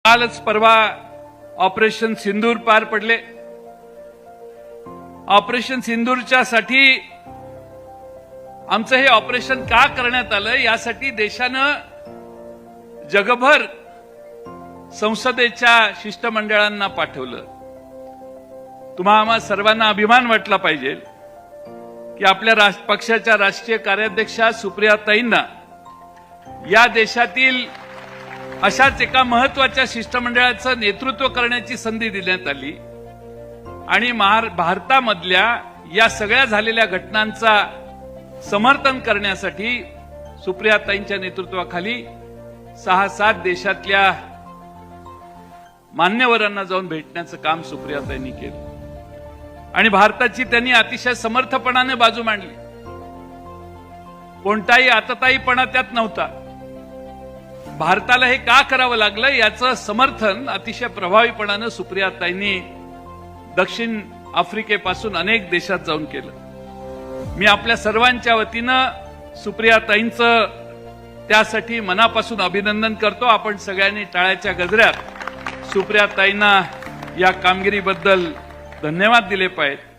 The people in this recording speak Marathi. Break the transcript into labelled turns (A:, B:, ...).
A: कालच परवा ऑपरेशन सिंदूर पार पडले। ऑपरेशन सिंदूरच्या साठी आमचं हे ऑपरेशन का करण्यात आलं यासाठी देशानं जगभर संसदेच्या शिष्टमंडळांना पाठवलं। तुम्हा आम्हा सर्वांना अभिमान वाटला पाहिजे की आपल्या पक्षाच्या राष्ट्रीय कार्याध्यक्षा सुप्रियाताईंना या देशातील अशाच एका महत्वाच्या शिष्टमंडळाचं नेतृत्व करण्याची संधी देण्यात आली आणि भारतामधल्या या सगळ्या झालेल्या घटनांचा समर्थन करण्यासाठी सुप्रियाताईंच्या नेतृत्वाखाली 6-7 देशातल्या मान्यवरांना जाऊन भेटण्याचं काम सुप्रियाताईंनी केलं आणि भारताची त्यांनी अतिशय समर्थपणाने बाजू मांडली। कोणताही आतताईपणा त्यात नव्हता। भारताला हे का करावं लागलं याचं समर्थन अतिशय प्रभावीपणाने सुप्रियाताईंनी दक्षिण आफ्रिकेपासून अनेक देशात जाऊन केलं। मी आपल्या सर्वांच्या वतीनं सुप्रियाताईंचं त्यासाठी मनापासून अभिनंदन करतो। आपण सगळ्यांनी टाळ्याच्या गजरात सुप्रियाताईंना या कामगिरीबद्दल धन्यवाद दिले पाहिजेत।